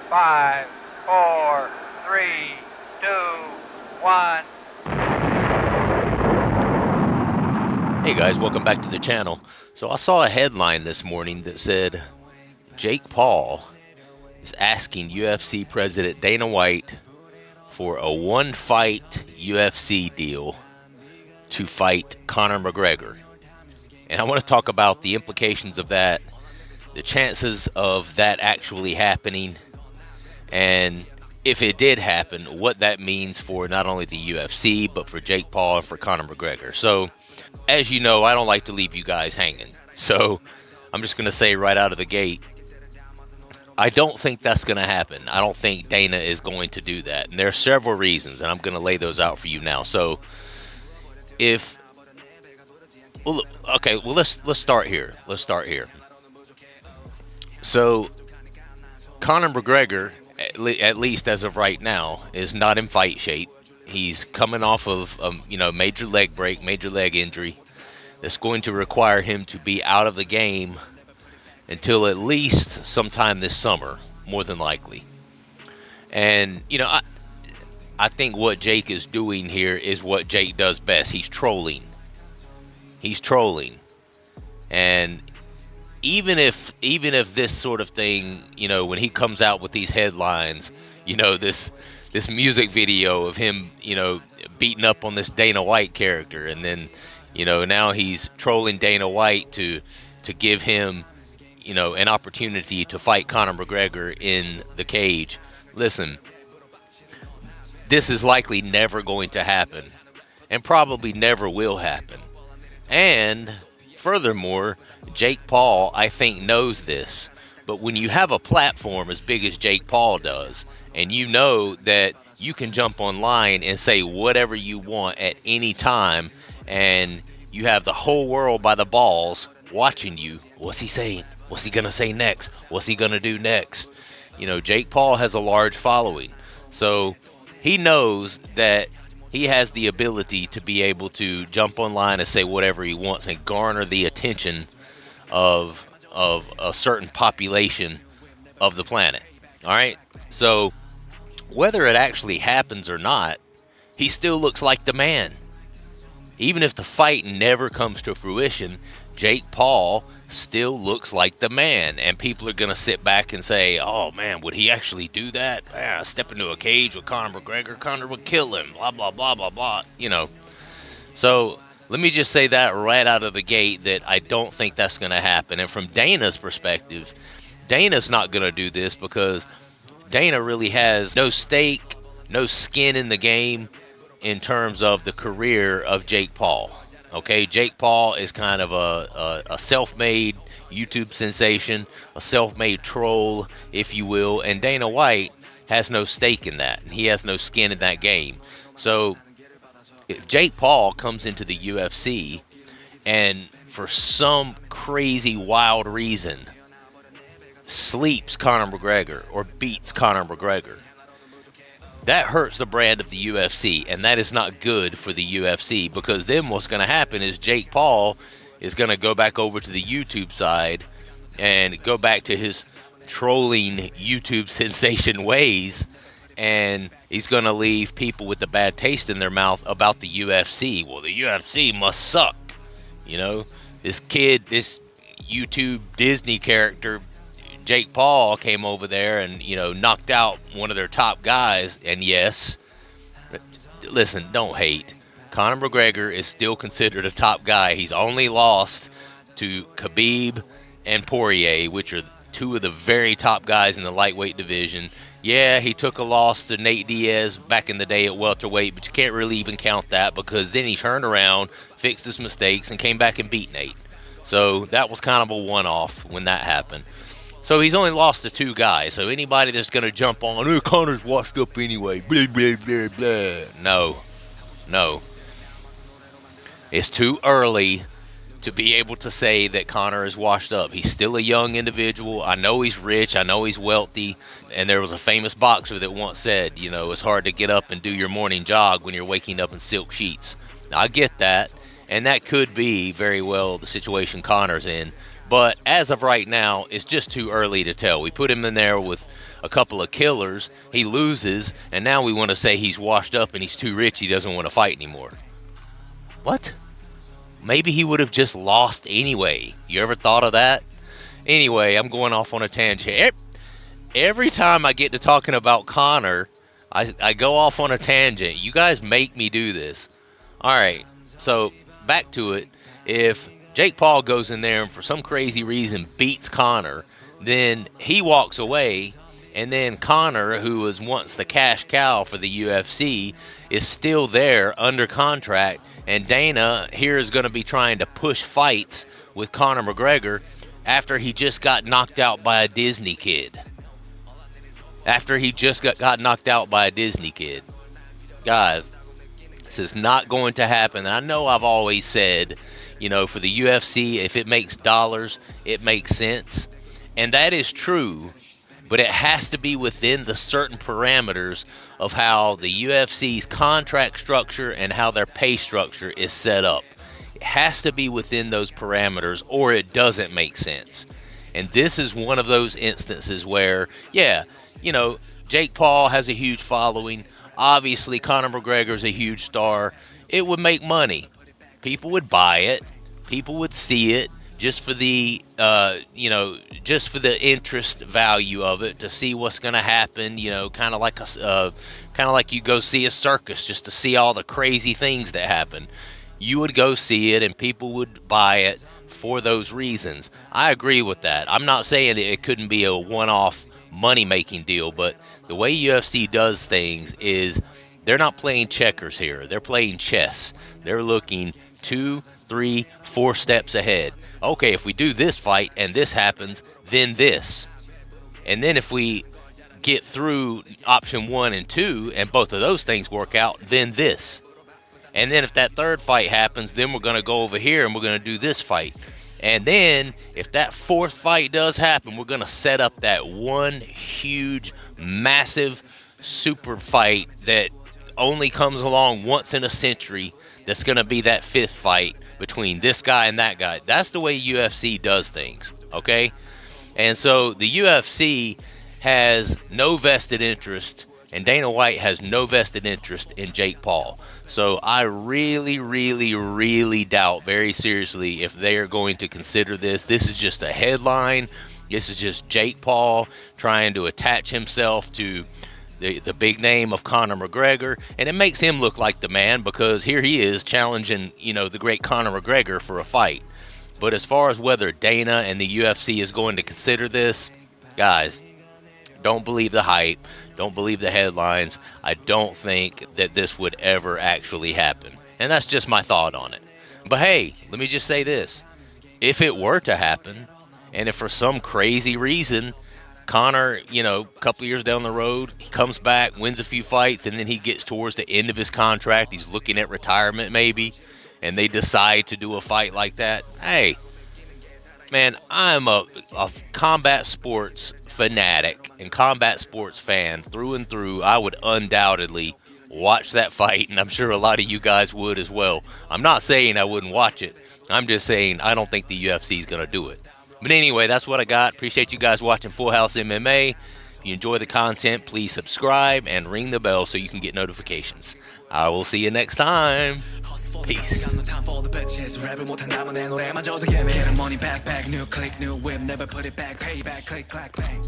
5, 4, 3, 2, 1. Hey guys, welcome back to the channel. So I saw a headline this morning that said Jake Paul is asking UFC President Dana White for a one-fight UFC deal to fight Conor McGregor. And I want to talk about the implications of that, the chances of that actually happening, and if it did happen, what that means for not only the UFC, but for Jake Paul and for Conor McGregor. So, as you know, I don't like to leave you guys hanging. So, I'm just going to say right out of the gate, I don't think that's going to happen. I don't think Dana is going to do that. And there are several reasons, and I'm going to lay those out for you now. So, if well, okay, well let's start here. Let's start here. So, Conor McGregor, at least as of right now, is not in fight shape. He's coming off of major leg break, major leg injury. That's going to require him to be out of the game until at least sometime this summer, more than likely. And I think what Jake is doing here is what Jake does best. He's trolling. He's trolling. And even if this sort of thing, when he comes out with these headlines, this music video of him, beating up on this Dana White character, and then, now he's trolling Dana White to give him, an opportunity to fight Conor McGregor in the cage. Listen, this is likely never going to happen, and probably never will happen. And furthermore, Jake Paul, I think, knows this. But when you have a platform as big as Jake Paul does, and you know that you can jump online and say whatever you want at any time, and you have the whole world by the balls watching you, what's he saying? What's he going to say next? What's he going to do next? Jake Paul has a large following. So he knows that he has the ability to be able to jump online and say whatever he wants and garner the attention of a certain population of the planet. All right? So whether it actually happens or not, he still looks like the man. Even if the fight never comes to fruition, Jake Paul still looks like the man. And people are going to sit back and say, oh, man, would he actually do that? Step into a cage with Conor McGregor. Conor would kill him. Blah, blah, blah, blah, blah. So let me just say that right out of the gate that I don't think that's going to happen. And from Dana's perspective, Dana's not going to do this because Dana really has no stake, no skin in the game in terms of the career of Jake Paul. Okay, Jake Paul is kind of a self-made YouTube sensation, a self-made troll, if you will, and Dana White has no stake in that, and he has no skin in that game. So if Jake Paul comes into the UFC and for some crazy wild reason sleeps Conor McGregor or beats Conor McGregor, that hurts the brand of the UFC, and that is not good for the UFC, because then what's going to happen is Jake Paul is going to go back over to the YouTube side and go back to his trolling YouTube sensation ways, and he's going to leave people with a bad taste in their mouth about the UFC. Well, the UFC must suck. This YouTube Disney character, Jake Paul, came over there and, knocked out one of their top guys. And yes, listen, don't hate. Conor McGregor is still considered a top guy. He's only lost to Khabib and Poirier, which are two of the very top guys in the lightweight division. Yeah, he took a loss to Nate Diaz back in the day at welterweight, but you can't really even count that because then he turned around, fixed his mistakes, and came back and beat Nate. So that was kind of a one-off when that happened. So he's only lost to two guys. So anybody that's going to jump on, oh, Conor's washed up anyway, blah, blah, blah, blah. No. It's too early to be able to say that Conor is washed up. He's still a young individual. I know he's rich. I know he's wealthy. And there was a famous boxer that once said, it's hard to get up and do your morning jog when you're waking up in silk sheets. Now, I get that. And that could be very well the situation Conor's in. But as of right now, it's just too early to tell. We put him in there with a couple of killers. He loses, and now we want to say he's washed up and he's too rich. He doesn't want to fight anymore. What? Maybe he would have just lost anyway. You ever thought of that? Anyway, I'm going off on a tangent. Every time I get to talking about Conor, I go off on a tangent. You guys make me do this. All right, so back to it. If Jake Paul goes in there and for some crazy reason beats Conor, then he walks away, and then Conor, who was once the cash cow for the UFC, is still there under contract, and Dana here is going to be trying to push fights with Conor McGregor after he just got knocked out by a Disney kid. After he just got knocked out by a Disney kid. Guys, this is not going to happen. And I know I've always said, you know, for the UFC, if it makes dollars, it makes sense. And that is true, but it has to be within the certain parameters of how the UFC's contract structure and how their pay structure is set up. It has to be within those parameters or it doesn't make sense. And this is one of those instances where, yeah, you know, Jake Paul has a huge following. Obviously, Conor McGregor is a huge star. It would make money. People would buy it. People would see it just for the, just for the interest value of it, to see what's going to happen. You know, kind of like you go see a circus just to see all the crazy things that happen. You would go see it, and people would buy it for those reasons. I agree with that. I'm not saying it couldn't be a one-off money-making deal, but the way UFC does things is they're not playing checkers here. They're playing chess. They're looking 2, 3, 4 steps ahead. Okay, if we do this fight and this happens, then this. And then if we get through option 1 and 2 and both of those things work out, then this. And then if that third fight happens, then we're going to go over here and we're going to do this fight. And then if that fourth fight does happen, we're going to set up that one huge, massive super fight that only comes along once in a century. That's going to be that fifth fight between this guy and that guy. That's the way UFC does things, okay? And so the UFC has no vested interest, and Dana White has no vested interest in Jake Paul. So I really, really, really doubt very seriously if they are going to consider this. This is just a headline. This is just Jake Paul trying to attach himself to the big name of Conor McGregor, and it makes him look like the man because here he is challenging, you know, the great Conor McGregor for a fight. But as far as whether Dana and the UFC is going to consider this, guys, don't believe the hype. Don't believe the headlines. I don't think that this would ever actually happen. And that's just my thought on it. But hey, let me just say this. If it were to happen, and if for some crazy reason, Conor, you know, a couple years down the road, he comes back, wins a few fights, and then he gets towards the end of his contract, he's looking at retirement maybe, and they decide to do a fight like that, hey, man, I'm a combat sports fanatic and combat sports fan through and through. I would undoubtedly watch that fight, and I'm sure a lot of you guys would as well. I'm not saying I wouldn't watch it. I'm just saying I don't think the UFC is going to do it. But anyway, that's what I got. Appreciate you guys watching Full House MMA. If you enjoy the content, please subscribe and ring the bell so you can get notifications. I will see you next time. Peace. Get money back, new click, new whip, never put it back, payback, click, clack, bang.